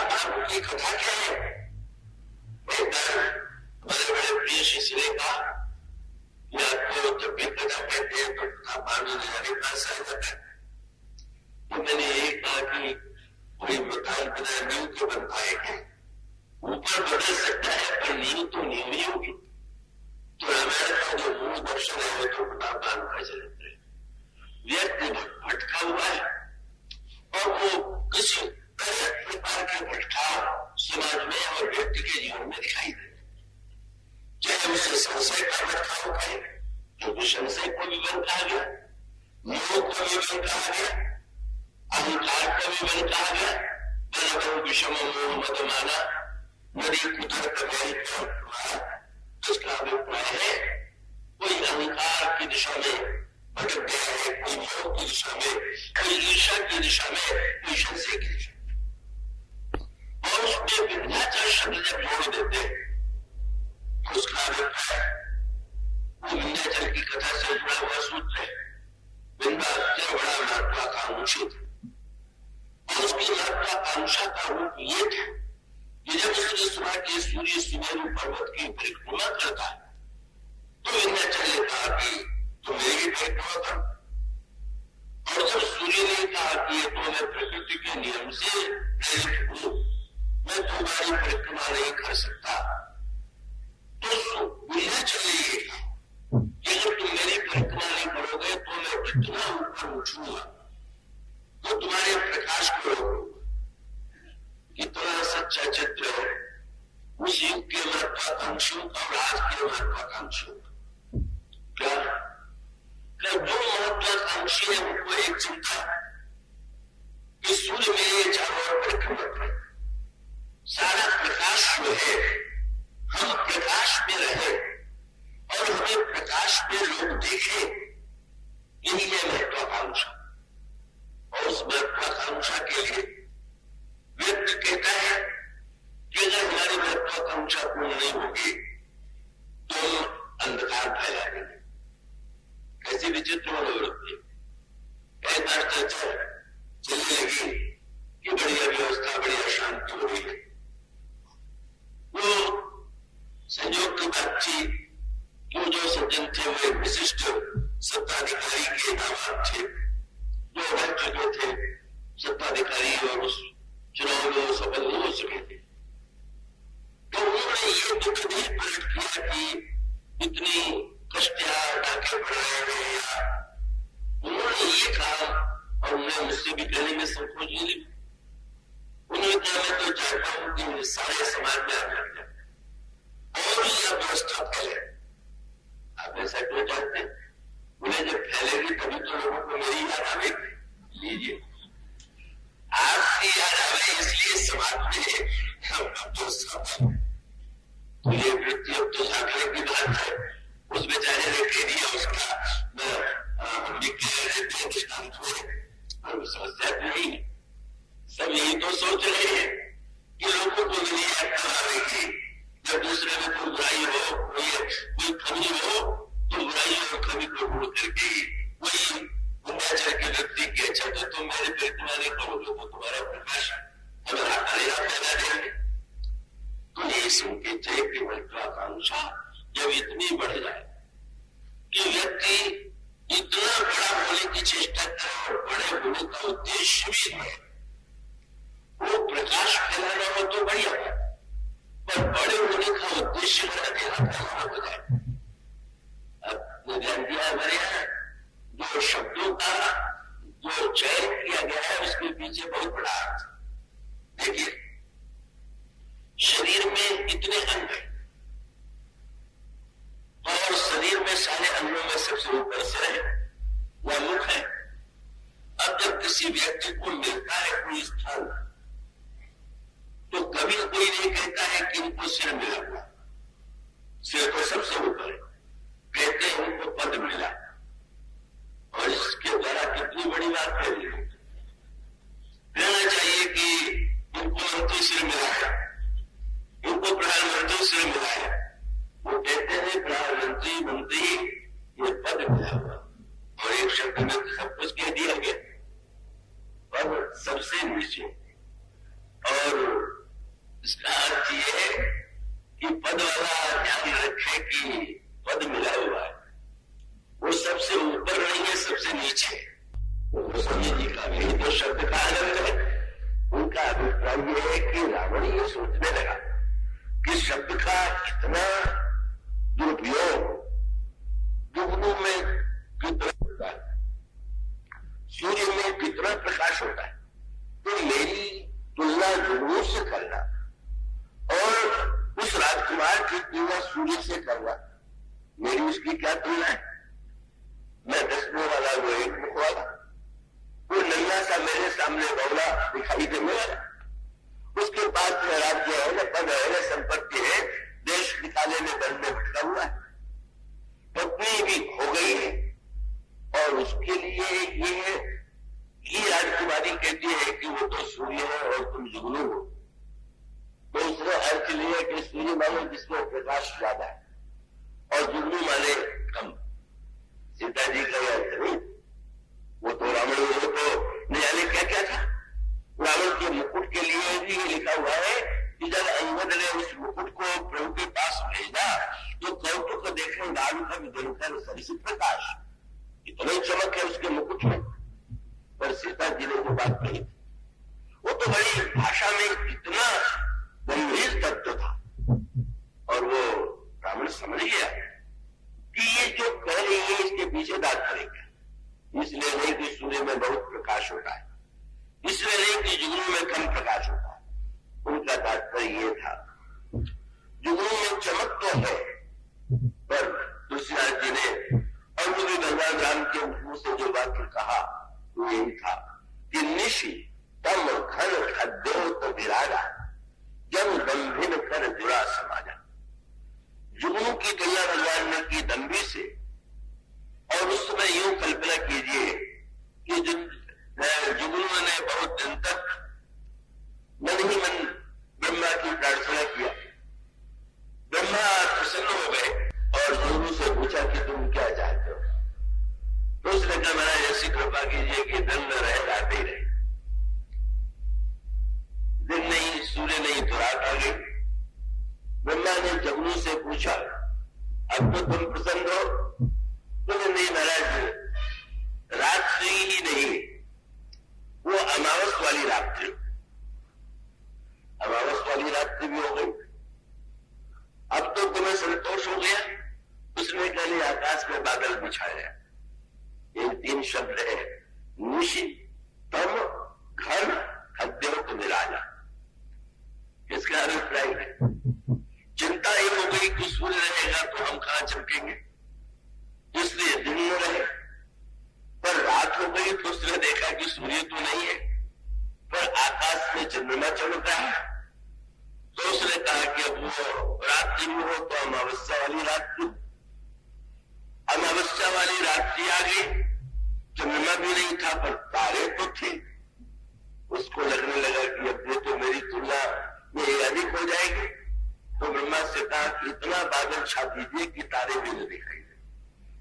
भागवत की कथा क्या है? एक बार बड़े बड़े प्रिय शिष्य ने कहा, या तो जब भी कथा कहते हैं तो कथा पानी मेरे पास आ जाता है। तो मैंने ये कहा कि कोई मकान बना नींव तो बन पाएगा, ऊपर बदल सकता है पर नींव तो नींव ही होगी। तो रामायण का जो मूल दर्शन है वो तो कथा पान का चरित्र है। व्यक्ति भटका हुआ है और वो किसी प्रकार के भटकाव समाज में और व्यक्ति के जीवन में दिखाई देते, चाहे उसे संशय का भटकाव कहे, क्योंकि संशय को भी बन कहा गया, मोह को भी बन कहा गया, अहंकार को भी बन कहा गया, बल विषम मोह मद माना नदी कुतर्क। उसका अभिप्राय है कोई अहंकार की दिशा में भटक गया है, कोई मोह की दिशा में, कोई ईर्ष्या की दिशा में, कोई संशय की दिशा में, और उसमें विंध्याचल शब्द जब जोड़ देते हैं उसका अभिप्राय वो विंध्याचल की कथा से जुड़ा हुआ सूत्र है। विंध्याचल बड़ा महत्वाकांक्षी था और उसकी महत्वाकांक्षा का रूप ये था कि जब उसने सुना कि सूर्य सुमेरु पर्वत की परिक्रमा करता है तो विंध्याचल ने कहा कि तुम मेरी परिक्रमा करो, और जब सूर्य ने कहा कि ये तो मैं प्रकृति के नियम से प्रेरित हूं, मैं तुम्हारी परिक्रमा नहीं कर सकता, तो विंध्याचल ने ये कहा कि अगर तुम मेरी परिक्रमा नहीं करोगे तो मैं कितना ऊपर उठूंगा तो तुम्हारे प्रकाश को रोकूंगा। कितना सच्चा चित्र है उस युग के महत्वाकांक्षियों का और आज के महत्वाकांक्षियों का। क्या जो महत्वाकांक्षी है उनको एक चिंता कि सूर्य मेरे चारों ओर परिक्रमा करे, सारा प्रकाश जो है हम प्रकाश में रहे और हमें प्रकाश में लोग देखे, यही है महत्वाकांक्षा। और उस महत्वाकांक्षा के लिए व्यक्ति कहता है कि अगर हमारी महत्वाकांक्षा पूर्ण नहीं होगी तो अंधकार फैला देंगे। कैसी विचित्र मनोवृत्ति। कई बार चर्चा चलने लगी कि बढ़िया व्यवस्था, बढ़िया शांति हो रही है। वो संयोग की बात थी कि जो सज्जन थे वो एक विशिष्ट सत्ताधिकारी के दामाद थे, जो बन चुके थे सत्ताधिकारी और उस चुनाव में सफल नहीं हो सके थे। तो उन्होंने ये दुख नहीं प्रकट किया कि इतनी कष्टिया डाके पड़ रहे हैं, उन्होंने ये कहा, और उन्हें मुझसे भी कहने में संकोच नहीं लगी। उन्होंने कहा मैं तो चाहता हूं कि सारे समाज में आ जाए और यह व्यवस्था फैले। आप ऐसा क्यों चाहते हैं? उन्हें जब फैलेगी तभी तो लोगों को मेरी याद आवेगी। लीजिए, आपकी याद आवे इसलिए समाज में मुझे वृत्ति अब तो झांकने की बात है। उस बेचारे ने कह दिया उसका हम भी कह रहे थे दृष्टांत हुए, और समस्या नहीं। सब यही तो सोच रहे हैं कि लोगों को मेरी याद कब आवेगी। जब दूसरे में कोई बुराई हो, कोई कमी हो, तो बुराई और कमी को ढूंढ करके वही विंध्याचल के व्यक्ति के अच्छा तो तुम मेरे परिक्रमा नहीं करोगे तो तुम्हारा प्रकाश तुम्हारा फैला देंगे। तो ये संकेत है कि महत्वाकांक्षा जब इतनी बढ़ जाए कि व्यक्ति इतना बड़ा होने की चेष्टा करे और बड़े होने का उद्देश्य भी है, वो प्रकाश फैलाना हो तो बढ़िया है, पर बड़े होने का उद्देश्य बड़ा देना फैलाना हो जाए। अब ध्यान दिया हमारे यहाँ जो शब्दों का जो चयन किया गया है उसके पीछे बहुत बड़ा अर्थ। देखिए, शरीर में इतने अंग हैं और शरीर में सारे अंगों में सबसे ऊपर से है वह मुख है। अब जब किसी व्यक्ति को मिलता है कोई स्थान तो कभी कोई नहीं कहता है कि इनको सिर मिला हुआ, सिर तो सबसे ऊपर है, कहते हैं उनको पद मिला। और इसके द्वारा कितनी बड़ी बात कह रही है। कहना चाहिए कि इनको मंत्री सिर मिला है, इनको प्रधानमंत्री सिर मिला है। वो कहते हैं प्रधानमंत्री मंत्री ये पद मिला हुआ, और एक शब्द में सब कुछ कह दिया गया। पद सबसे नीचे और इसका अर्थ ये कि पद वाला ध्यान रखे कि पद मिला हुआ है, वो सबसे ऊपर नहीं है, सबसे नीचे। तो स्वामी जी का भी तो शब्द का आनंद है। उनका अभिप्राय यह है कि रावण ये सोचने लगा कि शब्द का इतना दुरुपयोग जुगनू में कितना होता है, सूर्य में कितना प्रकाश होता है, तो मेरी तुलना जुगनू से करना और उस राजकुमार की तुलना सूर्य से करना, मेरी उसकी क्या तुलना है? मैं 10 मुंह वाला, वो 1 मुख वाला, वो नन्हा सा मेरे सामने बौला दिखाई देने वाला, उसके पास में राज्य है, न पद है, न संपत्ति है, देश निकाले में बन में भटका हुआ है, पत्नी भी खो गई है, और उसके लिए ये राजकुमारी कहती है कि वो तो सूर्य है और तुम जुगनू हो। तो उसने अर्थ लिया कि सूर्य माने जिसमें प्रकाश ज्यादा है और जुगनू माने कम। सीता जी का यह अर्थ नहीं, वो तो रावण, वो तो न जाने क्या क्या था। रावण के मुकुट के लिए भी लिखा हुआ है कि जब अंगद ने उस मुकुट को प्रभु के पास भेजा तो कौतुक देखें लालू का विदुर सरिस प्रकाश, इतनी चमक है उसके मुकुट में। पर सीता जी ने जो बात कही वो तो बड़ी भाषा में कितना गंभीर तत्व था, और वो रावण समझ गया कि ये जो कह रही है इसके पीछे तात्पर्य क्या। इसलिए नहीं कि सूर्य में बहुत प्रकाश होता है, इसलिए नहीं कि जुगनू में कम प्रकाश होता है। उनका तात्पर्य ये था जुगनू में चमक तो है, पर तुलसीदास जी ने और भी भगवान राम के मुंह से जो वाक्य कहा वो यही था कि निशि तम घन खद्यो तो विरागा जब गंभीर कर जुड़ा समाजा। जुगनू की तुलना भगवान ने की दंभी से, और उस समय यूं कल्पना कीजिए कि जुगनू ने बहुत दिन तक मन ही मन ब्रह्मा की प्रार्थना किया। ब्रह्मा प्रसन्न हो गए और जुगनू से पूछा कि तुम क्या चाहते हो? तो उसने कहा महाराज ऐसी कृपा कीजिए कि दिन न रहे रात ही रहे। दिन नहीं, सूर्य नहीं तो रात आ गई। ब्रह्मा ने जुगनू से पूछा अब तो तुम प्रसन्न हो? बोले नहीं महाराज, रात्रि ही नहीं, वो अमावस वाली रात्रि, अमावस वाली रात्रि भी हो गई। अब तो तुम्हें संतोष हो गया? उसने कहा आकाश में बादल बिछाया। ये 3 शब्द है, निशि तम घन खद्योत विराजा। इसका अभिप्राय है चिंता ये हो गई कि सूर्य रहेगा तो हम कहां चमकेंगे, इसलिए दिन न रहे। पर रात हो गई तो उसने देखा कि सूर्य तो नहीं है, पर आकाश में चंद्रमा चमक रहा है। तो उसने कहा कि अब वो रात्रि में हो तो अमावस्या वाली रात्रि, अमावस्या वाली रात्रि आ गई, चंद्रमा भी नहीं था पर तारे तो थे। उसको लगने लगा कि अब ये तो मेरी तुलना में अधिक हो जाएगी। तो ब्रह्मा से कहा कि इतना बादल छा दीजिए कि तारे भी न दिखाई दे,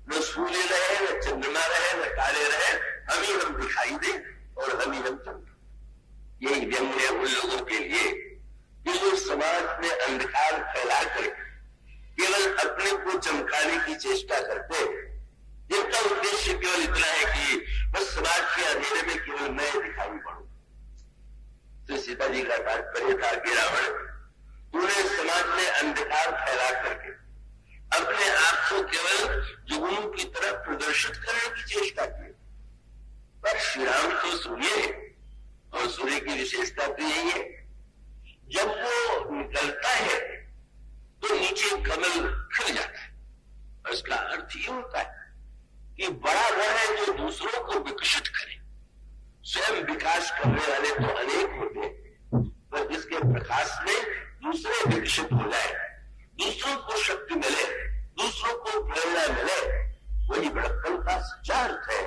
न सूर्य रहे, न चंद्रमा रहे, न तारे रहे, हम ही हम दिखाई दे और हम ही हम चमके। यही व्यंग है उन लोगों के लिए कि जो समाज में अंधकार फैला कर केवल अपने को चमकाने की चेष्टा करते हैं, जिनका उद्देश्य केवल इतना है कि बस समाज के अंधेरे में केवल मैं दिखाई पड़ूं। तो सीता जी का तात्पर्य था कि रावण, तूने समाज में अंधकार फैला करके अपने आप को केवल जुगनू की तरह प्रदर्शित करने की चेष्टा की। पर श्री राम तो सूर्य है और सूर्य की विशेषता तो यही है, जब वो निकलता है तो नीचे कमल खिल जाता है। और इसका अर्थ ये होता है कि बड़ा वो है जो दूसरों को विकसित करे। स्वयं विकास करने वाले तो अनेक होते हैं, पर जिसके प्रकाश में दूसरे विकसित हो जाए, दूसरों को शक्ति मिले, दूसरों को प्रेरणा मिले, वही बड़प्पन का सच्चा अर्थ है,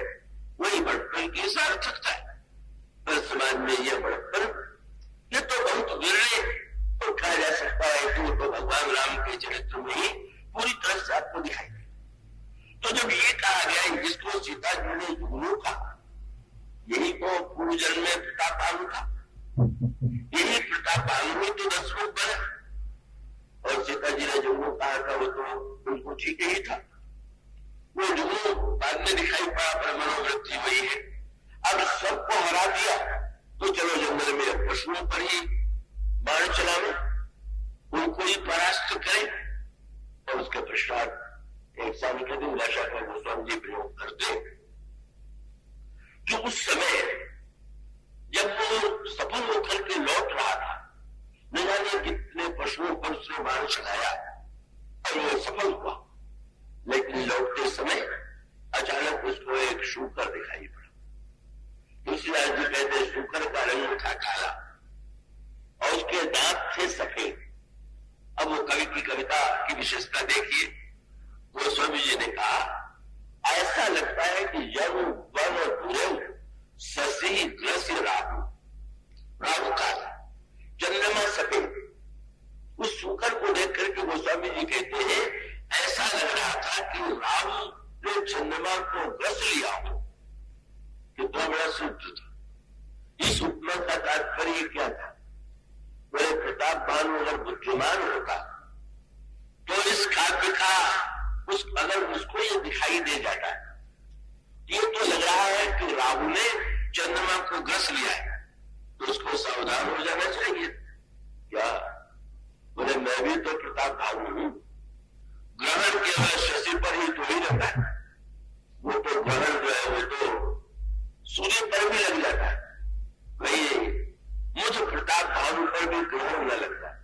वही बड़प्पन की सार्थकता है। पर समाज में यह बड़प्पन ये तो बहुत विरले तो कहा जा सकता है कि वो तो भगवान राम के चरित्र में ही पूरी तरह से आपको दिखाई दे। तो जब ये कहा गया जिसको सीता जी ने जुगनू कहा, यही तो पूर्व जन्म में प्रतापानु था, यही प्रतापानु तो 10 रूप ठीक ही था। वो जो बाद में दिखाई पड़ा पर मनोवृत्ति वही है। अब सबको हरा दिया तो चलो जंगल में पशुओं पर ही बाण चलावे, उनको ही परास्त करें। और उसके पश्चात एक सांख्य दिन भाषा का गोस्वामी जी प्रयोग करते कि उस समय जब वो सफल होकर के लौट रहा था, न जाने कितने पशुओं पर उसने बाण चलाया और वो सफल हुआ, लेकिन लौटते समय अचानक उसको एक शूकर दिखाई पड़ा। तुलसीदास जी कहते शूकर का रंग था काला और उसके दांत थे सफेद। अब वो कवि की कविता की विशेषता देखिए, गोस्वामी जी ने कहा ऐसा लगता है कि यम वन पूरे ससी ग्रस्य राहु, राहु काला चंद्रमा सफेद। उस शूकर को देख करके गोस्वामी जी कहते हैं ऐसा लग रहा था कि राहु ने चंद्रमा को ग्रस लिया हो। कितना बड़ा सूत्र था। इस उपमा का तात्पर्य क्या था? बड़े प्रतापवान अगर बुद्धिमान होता तो इस काव्य का अगर उसको ये दिखाई दे जाता, ये तो लग रहा है कि राहु ने चंद्रमा को ग्रस लिया है, तो उसको सावधान हो जाना चाहिए। क्या बोले मैं भी तो प्रतापवान हूं, ग्रहण केवल शशि पर ही तो ही रहता है, वो तो ग्रहण जो है वो तो सूर्य पर भी लग जाता है, वही मुझ प्रताप भानु पर भी ग्रहण न लगता।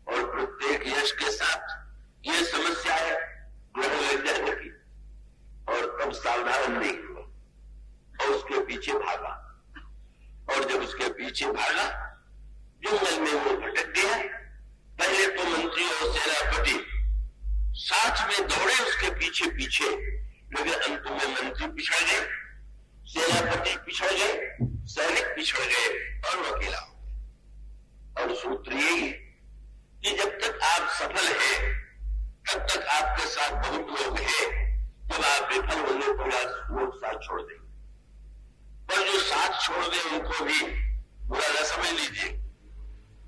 और प्रत्येक यश के साथ ये समस्या है ग्रहण लग जाने की, और तब सावधान नहीं हुआ और उसके पीछे भागा। और जब उसके पीछे भागा जंगल में वो भटक गया। पहले तो मंत्री और सेनापति साथ में दौड़े उसके पीछे पीछे, लेकिन अंत में मंत्री पिछड़ गए, सेनापति पिछड़ गए, सैनिक पिछड़ गए और वो अकेला हो गया। और सूत्र यही कि जब तक आप सफल हैं तब तक आपके साथ बहुत लोग हैं, जब आप विफल होने पर लोग साथ छोड़ देंगे। पर जो साथ छोड़ दे उनको भी बुरा न समझ लीजिए।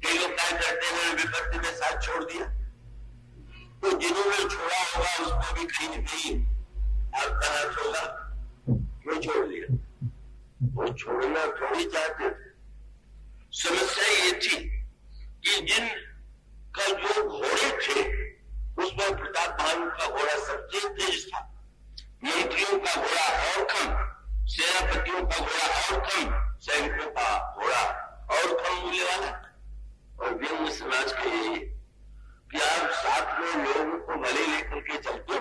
कई लोग क्या करते हैं विपत्ति में साथ छोड़ दिया, तो जिन्होंने छोड़ा होगा उसको भी कहीं न कहीं आपका हाथ होगा, क्यों छोड़ दिया? वो छोड़ना थोड़ी चाहते थे। समस्या ये थी कि जिन का जो घोड़े थे उसमें प्रताप भानु का घोड़ा सबसे तेज था, मंत्रियों का घोड़ा और कम, सेनापतियों का घोड़ा और कम, सैनिकों का घोड़ा और कम मूल्य वाला। और व्यंग्य समाज के यही कि आप साथ में लोगों को भले लेकर के चलते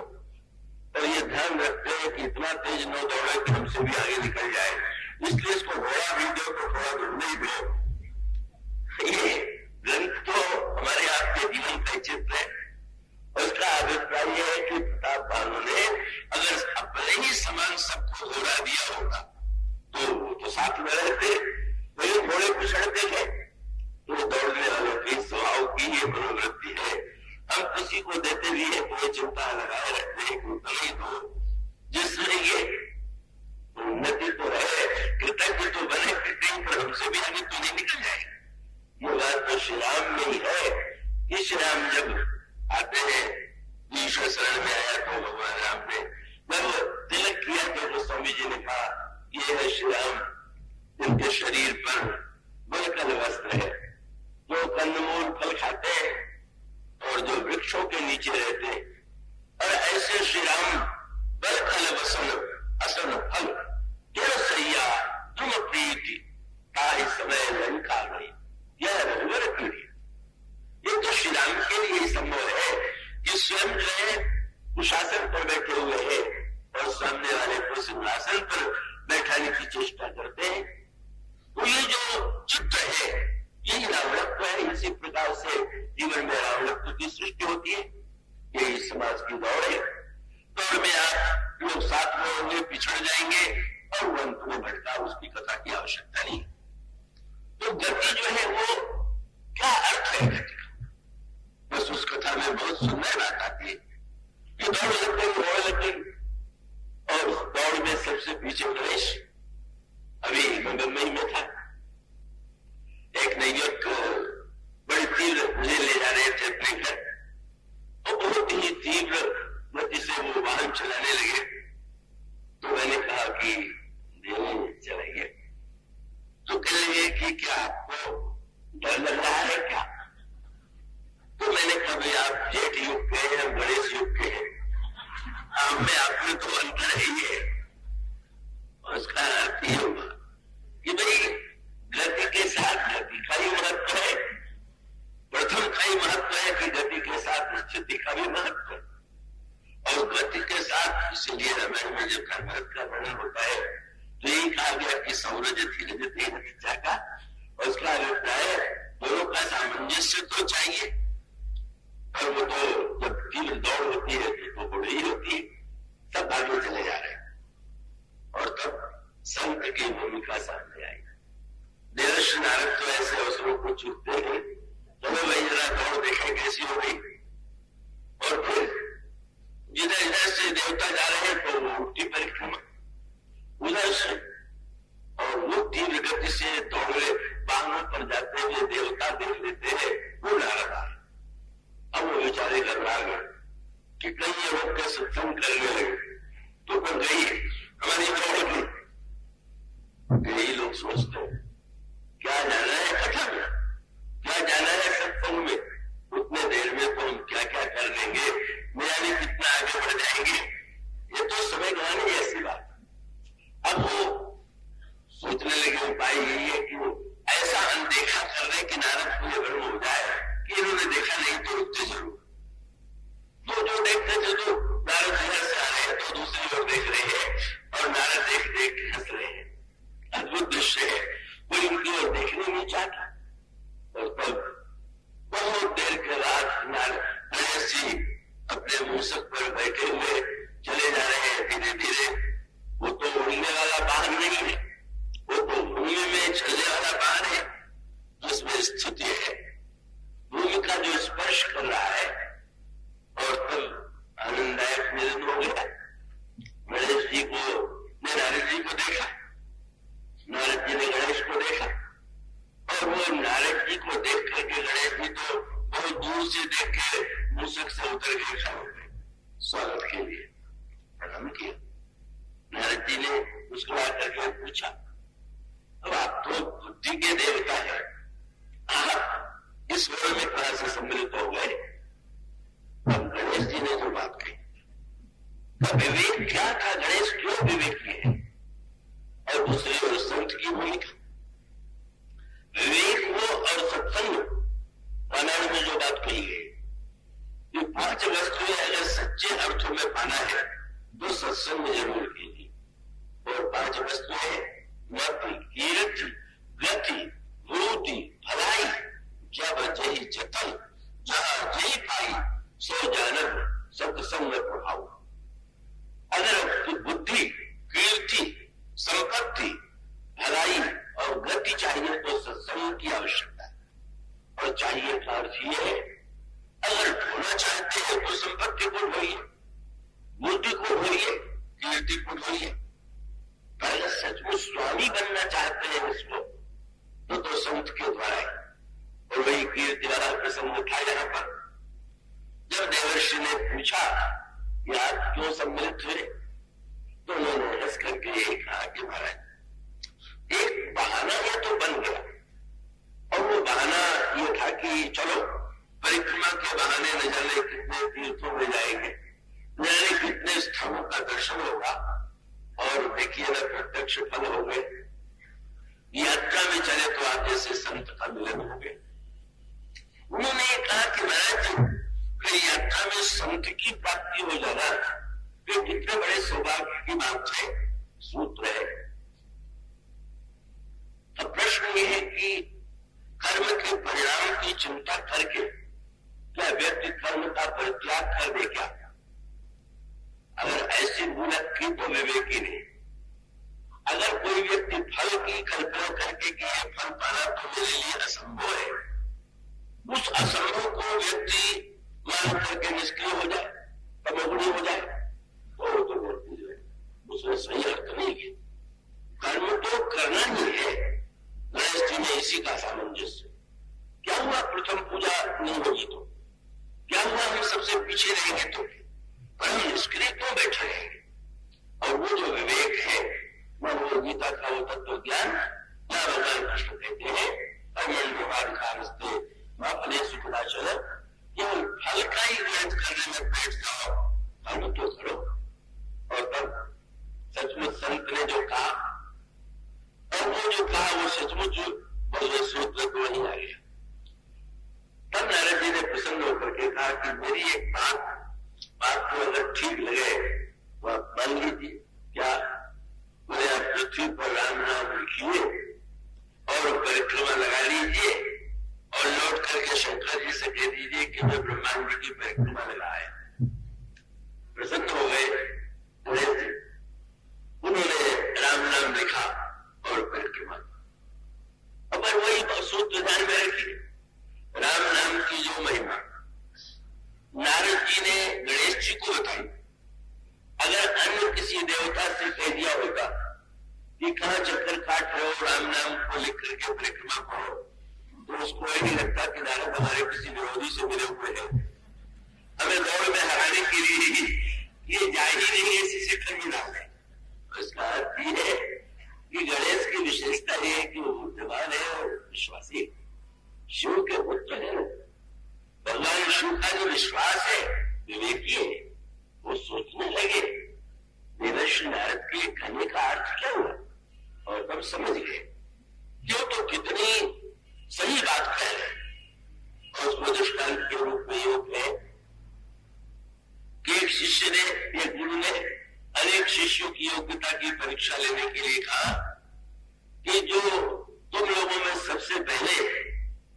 और ये ध्यान रखते हैं कि इतना तेज न दौड़े कि हमसे भी आगे निकल जाए, इसलिए इसको घोड़ा भी दो तो थोड़ा दौड़ने ही दो। ये ग्रंथ तो हमारे आपके जीवन का चित्र है। उसका अभिप्राय यह है कि प्रताप भानु ने अगर अपने ही समान सबको घोड़ा दिया होता तो साथ में रहते, वही घोड़े पिछड़ते थे। तो दौड़ने वालों की स्वभाव की ये मनोवृत्ति है। हम किसी को देते भी है तो ये चिंता लगाए रखते हैं कि उतना ही दो, जिसमें ये उन्नति तो रहे, कृतज्ञ तो बने, कृतज्ञ पर हमसे भी आगे तो नहीं निकल जाए। ये बात तो श्री राम में ही है कि श्री राम जब आते हैं, ईश्वर शरण में आया तो भगवान राम ने जब तिलक किया तो गोस्वामी जी ने कहा ये है श्री राम, जिनके शरीर पर बलकल वस्त्र है, जो कंदमूल फल खाते हैं और जो वृक्षों के नीचे रहते हैं। और ऐसे श्री राम बलकल वसन असन फल तेरा सैया तुम प्रीति का इस समय लंका गई, यह रघुवर पीढ़ी। ये तो श्री राम के लिए ही संभव है कि स्वयं जो है कुशासन पर बैठे हुए हैं और सामने वाले को सिंहासन पर बैठाने की चेष्टा करते हैं। तो ये जो चित्र है यही रावणत्व है। इसी प्रकार से जीवन में रावणत्व की सृष्टि होती है। यही समाज की दौड़ है। दौड़ में आप लोग साथ में होंगे, पिछड़ जाएंगे और वो अंत में भटका, उसकी कथा की आवश्यकता नहीं। तो गति जो है वो क्या अर्थ है गति का? बस उस कथा में बहुत सुंदर बात आती है कि दौड़ लग गई, दौड़ लग गई और उस दौड़ में सबसे पीछे नरेश अभी मुंबई में था। एक नैयक बड़ी तीव्र मुझे ले जा रहे थे अपने घर, और बहुत ही तीव्र मनुष्य तो चाहिए, और वो तो जब तीव्र दौड़ होती है तो बुढ़ी ही होती है, सब आगे चले जा रहे हैं। और तब संत की भूमिका सामने आई। देवर्षि नारद तो ऐसे अवसरों को चूकते हैं, चलो भाई जरा दौड़ देखें कैसी हो गई। और फिर जिधर इधर से देवता जा रहे हैं तो वो उल्टी परिक्रमा उधर से, और वो तीव्र गति से दौड़े वाहनों पर जाते हुए देवता देख लेते हैं, वो नारद आ। अब वो बेचारे घबरा गए कि कहीं ये लोग के सत्संग करने लगे तो कौन गई हमारी दौड़ की। यही लोग सोचते हैं क्या जाना है कथन, क्या जाना है सत्संग में, उतने देर में तो हम क्या क्या कर लेंगे, मेरा भी कितना आगे बढ़ जाएंगे, ये तो समय गंवाने जैसी बात। अब वो सोचने लगे उपाय यही है कि वो ऐसा अनदेखा कर रहे कि नारद को ये भ्रम हो जाए कि इन्होंने देखा नहीं तो रुकते जरूर। तो जो देखते थे तो नारद इधर से आ रहे हैं तो दूसरी ओर देख रहे हैं, और नारद देख देख के हंस रहे हैं। अद्भुत दृश्य है, कोई उनकी ओर देखने नहीं चाहता। और तब बहुत देर के बाद गणेश जी अपने मूसक पर बैठे हुए चले जा रहे हैं धीरे धीरे। वो तो उड़ने वाला वाहन नहीं है, वो तो भूमि में चलने वाला वाहन है, जिसमें स्थिति है, भूमि का जो स्पर्श कर रहा है। और तब आनंददायक मिलन हो गया। गणेश जी को ने नारद जी को देखा, नारद जी ने गणेश को देखा, और वो नारद जी को देख करके गणेश जी तो बहुत दूर से देख के मूसक से उतर के खड़े हो गए स्वागत के लिए, प्रणाम किया। नारद जी ने मुस्कुरा करके पूछा, अब आप तो बुद्धि के देवता है, आप इस वर्ग में कहां से सम्मिलित हो गए। अब गणेश जी ने जो बात कही, विवेक क्या था, गणेश क्यों विवेकी है, और दूसरी ओर संत की भूमिका। विवेक हो और सत्संग, रामायण में जो बात कही गई, ये 5 वस्तुएं अगर सच्चे अर्थों में पाना है तो सत्संग जरूर कीजिए। और 5 वस्तुएं मति, कीर्ति, गति, भूति, भलाई, जब जही जतन, जहां जही पाई सो जानब सत्संग प्रभाव। अगर बुद्धि, कीर्ति, संपत्ति, भलाई और गति चाहिए तो सत्संग की आवश्यकता है। और चाहिए का अर्थ ये है, अगर ढोना चाहते हैं तो संपत्ति को ढोइए, बुद्धि को ढोइए, कीर्ति को ढोइए। पहले सचमुच स्वामी बनना चाहते हैं इसको तो संत के द्वारा है। और वही कीर्ति वाला प्रसंग था यहाँ पर, जब देवर्षि ने पूछा कि आप क्यों सम्मिलित हुए, तो उन्होंने हंस करके यही कहा कि महाराज एक बहाना ये तो बन गया, और वो बहाना ये था कि चलो परिक्रमा के बहाने न जाने कितने तीर्थों में जाएंगे, न जाने कितने स्थानों का दर्शन होगा, और देखिए न प्रत्यक्ष फल हो गए। यात्रा में चले तो आगे से संत का मिलन हो गए। उन्होंने ये कहा कि महाराज यात्रा में संत की प्राप्ति हो जाना ये कितने बड़े सौभाग्य की बात है, सूत्र है। अब प्रश्न ये है कि कर्म के परिणाम की चिंता करके क्या व्यक्ति कर्म का परित्याग कर दे क्या? अगर ऐसी भूलक की तो विवेकी नहीं। अगर कोई व्यक्ति फल की कल्पना करके कि यह फल पाना तो मेरे लिए असंभव है, उस असंभव को व्यक्ति मान करके निष्क्रिय हो जाए, तमोगुणी हो जाए, तो व्यक्ति जो है उसमें सही अर्थ नहीं है। कर्म तो करना ही है। गणेश जी में इसी का सामंजस्य। क्या हुआ प्रथम पूजा नहीं होगी तो क्या हुआ, हम सबसे पीछे रहेंगे तो, पर हम निष्क्रिय क्यों बैठे रहेंगे। और वो जो विवेक है, वो गीता का वो तत्व ज्ञान, या भगवान कृष्ण कहते हैं अपने सुखदा चलो, केवल फल का ही व्यर्थ करने में बैठ जाओ, कर्म तो करो। और तब सचमुच संत ने जो कहा, और वो जो कहा वो सचमुच भगवत सूत्र को वही आ गया। तब नारद जी ने प्रसन्न होकर के कहा कि मेरी एक बात को अगर ठीक लगे तो आप मान लीजिए। क्या बोले, आप पृथ्वी पर राम नाम लिखिए और परिक्रमा लगा लीजिए और लौट करके शंकर कि मैं ब्रह्मांड की परिक्रमा लगाए। प्रसन्न हो गए गणेश जी, उन्होंने राम नाम लिखा और परिक्रमा। अब वही सूत्र ध्यान में रखिए, राम नाम की जो महिमा नारद जी ने गणेश जी को बताई, अगर अन्य किसी देवता से कह दिया होता कि कहां चक्कर काट रहे हो, राम नाम को लिख करके परिक्रमा करो, तो उसको यही नहीं लगता कि नारद हमारे किसी विरोधी से मिले हुए हैं, हमें दौड़ में हराने के लिए ये जा ही नहीं ऐसी शिक्षण ही नाम है। इसका अर्थ ये है कि गणेश की विशेषता ये है कि वो बुद्धिमान है और विश्वासी, शिव के पुत्र है। भगवान शिव का जो विश्वास है, विवेकी है, वो सोचने लगे देवर्षि नारद के कहने का अर्थ क्या हुआ, और तब समझ गए क्यों तो कितनी सही बात कह रहे हैं। और उसको दृष्टांत के रूप में योग है कि एक शिष्य ने, एक गुरु ने अनेक शिष्यों की योग्यता की परीक्षा लेने के लिए कहा कि जो तुम लोगों में सबसे पहले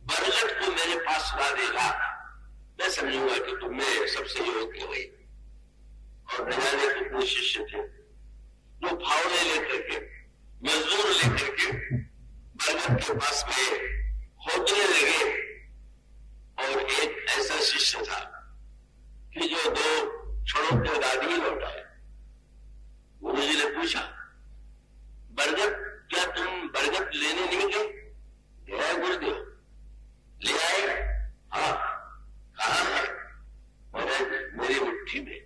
बरगद को मेरे पास ला देगा, मैं समझूंगा कि तुम में सबसे योग्य हुई। और न जाने कितने शिष्य थे जो फावड़े लेकर के, मजदूर लेकर के बरगद के पास में खोदने लगे। और एक ऐसा शिष्य था कि जो 2 क्षणों के बाद ही लौटा है। गुरु जी ने पूछा, बरगद, क्या तुम बरगद लेने नहीं गए? गया गुरुदेव। ले आए? हाँ। कहां है? मेरी मुट्ठी में।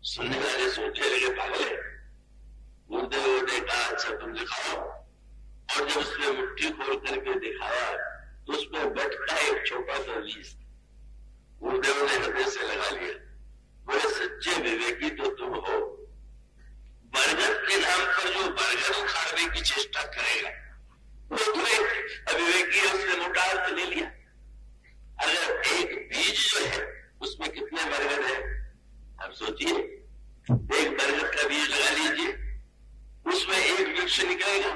सुनने वाले सोचने लगे पागल है, गुरुदेव ने कहा अच्छा तुम दिखाओ। और जब उसने मुट्ठी खोल करके दिखाया तो उसमें बैठता एक छोटा सा बीज। गुरुदेव ने हृदय से लगा लिया, बड़े सच्चे विवेकी तो तुम हो। बरगद के नाम पर जो बरगद उखाड़ने की चेष्टा करेगा वो तुम्हें अविवेकी है, उसने मोटा अर्थ ले लिया। अगर एक बीज जो है उसमें कितने बरगद है, आप सोचिए, एक बरगद का बीज लगा लीजिए, उसमें एक वृक्ष निकलेगा,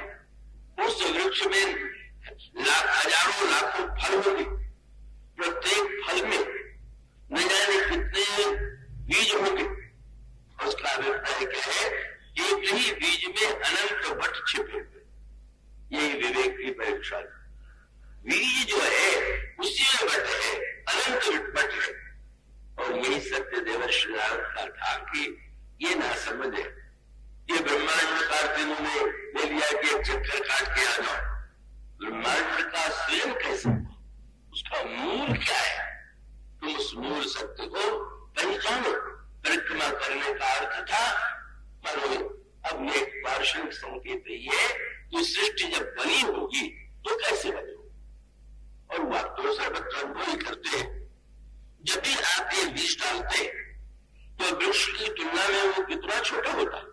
उस वृक्ष में हजारों लाखों फल होंगे, प्रत्येक फल में न जाने कितने बीज होंगे। उसका अभिप्राय क्या है, एक ही बीज में अनंत बट छिपे हुए। यही विवेक की परीक्षा। बीज जो है उसी में बट है, अनंत बट है। और यही सत्य देवर्षि नारद का था कि ये ना समझे, ये ब्रह्मांड का इन्होंने ले लिया कि एक चक्कर काट के आ जाओ। ब्रह्मांड का स्वयं कैसे, उसका मूल क्या है, तुम उस मूल सत्य को पहचानो। परिक्रमा करने का अर्थ था, मानो अब ये दार्शनिक संकेत ये कि सृष्टि जब बनी होगी तो कैसे बनी होगी, और वह तो सर्वत्र अनुभव ही करते हैं। जब भी आप ये बीज डालते तो वृक्ष की तुलना में वो कितना छोटा होता है,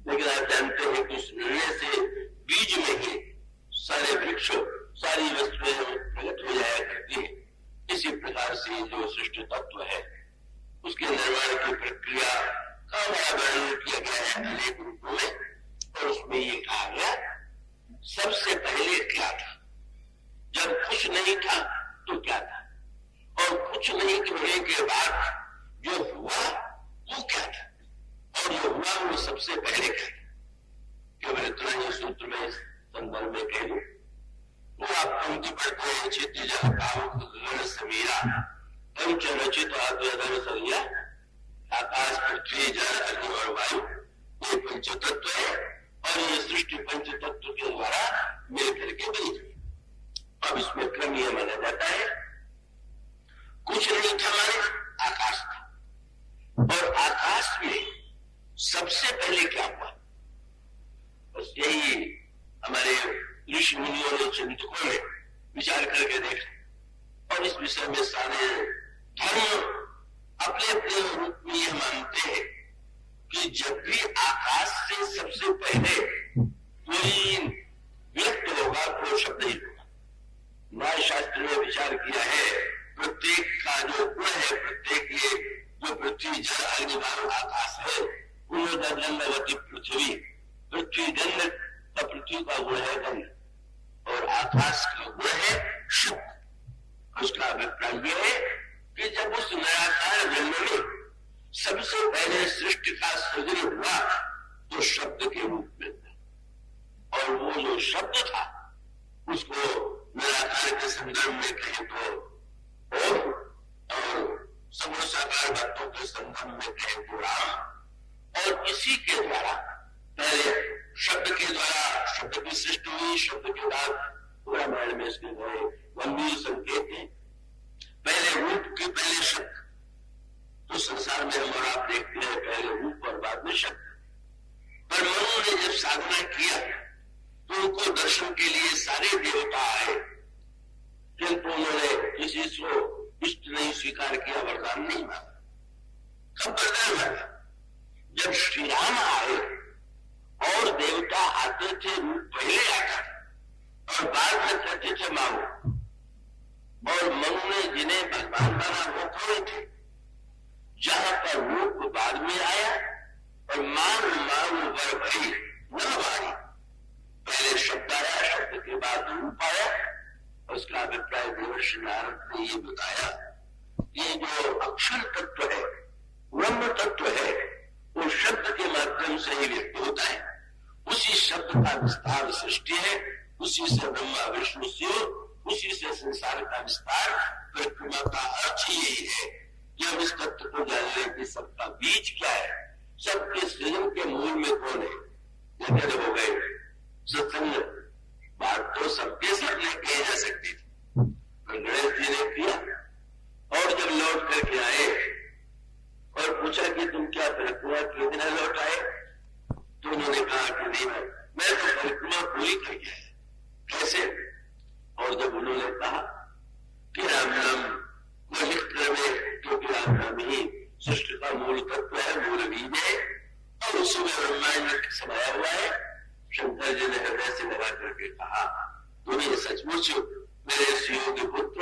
लेकिन आप जानते हैं कि उस निर्णय से बीज में ही सारे वृक्ष, सारी वस्तुएं प्रकट हो जाया करती है। इसी प्रकार से जो सृष्टि तत्व है उसके निर्माण की प्रक्रिया का वर्णन किया गया है अनेक रूपों में। और उसमें ये कहा गया सबसे पहले क्या था, जब कुछ नहीं था तो क्या था, और कुछ नहीं होने के बाद जो हुआ वो क्या था, और जो हुआ वो सबसे पहले क्या था। केवल इतना ही सूत्र में इस संदर्भ में कह दूं, वो आप पंक्ति पढ़ते हैं, क्षितिज भावुक गगन समीरा पंच रचित अद्वैत संज्ञा, आकाश पृथ्वी जल अग्नि और वायु, ये पंच तत्व है। और ये सृष्टि पंच तत्व के द्वारा मिलकर के बनी हुई। अब इसमें क्रम यह माना जाता है, कुछ नहीं था माने आकाश था, और आकाश में सबसे पहले क्या हुआ, बस यही हमारे ऋषि मुनियों ने, चिंतकों ने विचार करके देखा। और इस विषय में सारे धर्म अपने अपने रूप में यह मानते हैं कि जब भी आकाश से सबसे पहले कोई व्यक्त होगा तो शब्द ही होगा। न्याय शास्त्र में विचार किया है, प्रत्येक का जो गुण है, प्रत्येक ये जो पृथ्वी जल अग्नि वायु आकाश है, उन्होंने गंधवती पृथ्वी, पृथ्वी गंध का पृथ्वी का गुण है गंध, और आकाश का गुण है शुद्ध। उसका अभिप्राय यह है कि जब उस निराकार जन्म में सबसे पहले सृष्टि का सृजन हुआ तो शब्द के रूप में था, और वो जो शब्द था उसको निराकार के संदर्भ में कहें तो ओम, और समूह साकार भक्तों के संदर्भ में कहें तो राम, और इसी के द्वारा पहले शब्द के द्वारा शब्द की सृष्टि हुई, शब्द के बाद रामायण में इसके गए गंभीर संकेत हैं। पहले रूप के पहले शब्द, तो संसार में हम और आप देखते हैं पहले रूप और बाद में शब्द। पर मनु ने जब साधना किया तो उनको दर्शन के लिए सारे देवता आए, किंतु उन्होंने किसी को इष्ट नहीं स्वीकार किया, वरदान नहीं मांगा। कब वरदान मांगा? जब श्री राम आए और देवता आते थे, रूप पहले आता और बाद में कहते थे मांगो, और मनु ने जिन्हें भगवान बना वो कौन थे? जहां पर रूप बाद में आया और मान वर भरी न भारी, पहले शब्द आया, शब्द के बाद रूप आया। उसका अभिप्राय देवर्षि नारद ने ये बताया, ये जो अक्षर तत्व है, ब्रह्म तत्व है, वो शब्द के माध्यम से ही व्यक्त होता है। उसी शब्द का विस्तार सृष्टि है, उसी से ब्रह्मा विष्णु शिव, उसी से संसार का विस्तार। परिक्रमा का अर्थ यही है कि हम इस तत्व को जानने की सबका बीज क्या है, सबके सृजन के मूल में कौन है। जगह हो गए सत्संग, बात तो सबके सामने कही जा सकती थी, पर गणेश जी ने किया, और जब लौट करके आए और पूछा कि तुम क्या परिक्रमा किए बिना लौट आए, तो उन्होंने कहा कि नहीं मैं तो परिक्रमा पूरी कर गया है। कैसे? और जब उन्होंने कहा कि राम नाम वही क्रमे, क्योंकि राम नाम ही सृष्टि का मूल तत्व है, मूल बीज है, और उसी में ब्रह्मांड समाया हुआ है। शंकर जी ने हृदय से लगा करके कहा, तुम्हें सचमुच मेरे शिव के पुत्र